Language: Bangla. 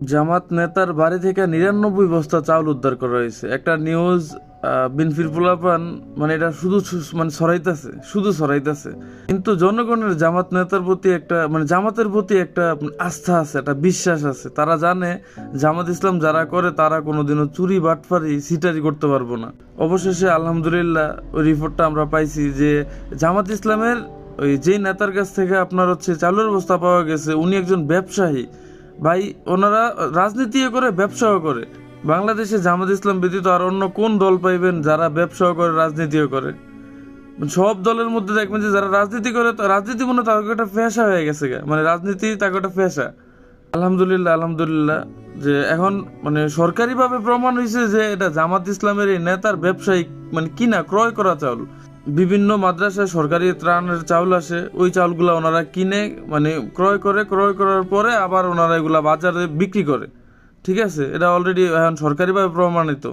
জামাত নেতার বাড়ি থেকে ৯৯ বস্তা চাউল উদ্ধার করা হয়েছে। একটা নিউজ বিনফির পোলাপান মানে এটা মানে শুধু ছড়াইতেছে, কিন্তু জনগণের জামাত নেতার প্রতি একটা মানে জামাতের প্রতি একটা আস্থা আছে, একটা বিশ্বাস আছে। তারা জানে জামাত ইসলাম যারা করে তারা কোনোদিনও চুরি বাটফারি সিটারি করতে পারবো না। অবশেষে আলহামদুলিল্লাহ ওই রিপোর্টটা আমরা পাইছি যে জামাত ইসলামের ওই যেই নেতার কাছ থেকে আপনার হচ্ছে চাউলের বস্তা পাওয়া গেছে, উনি একজন ব্যবসায়ী ভাই। ওনারা রাজনীতিও করে, ব্যবসাও করে। বাংলাদেশে জামাত ইসলাম ব্যতীত আর অন্য কোন দল পাইবেন যারা ব্যবসাও করে, রাজনীতিও করে? সব দলের মধ্যে দেখবেন যে যারা রাজনীতি করে, রাজনীতি মনে হয় তাকে একটা পেশা হয়ে গেছে মানে রাজনীতি তাকে একটা পেশা। আলহামদুলিল্লাহ আলহামদুলিল্লাহ যে এখন মানে সরকারিভাবে প্রমাণ হয়েছে যে এটা জামাত ইসলামের এই নেতার ব্যবসায়িক মানে কিনা ক্রয় করা চাউল। বিভিন্ন মাদ্রাসায় সরকারি ত্রাণের চাউল আসে, ওই চাউলগুলা ওনারা কিনে মানে ক্রয় করার পরে আবার ওনারা এগুলা বাজারে বিক্রি করে। ঠিক আছে, এটা অলরেডি এখন সরকারিভাবে প্রমাণিত।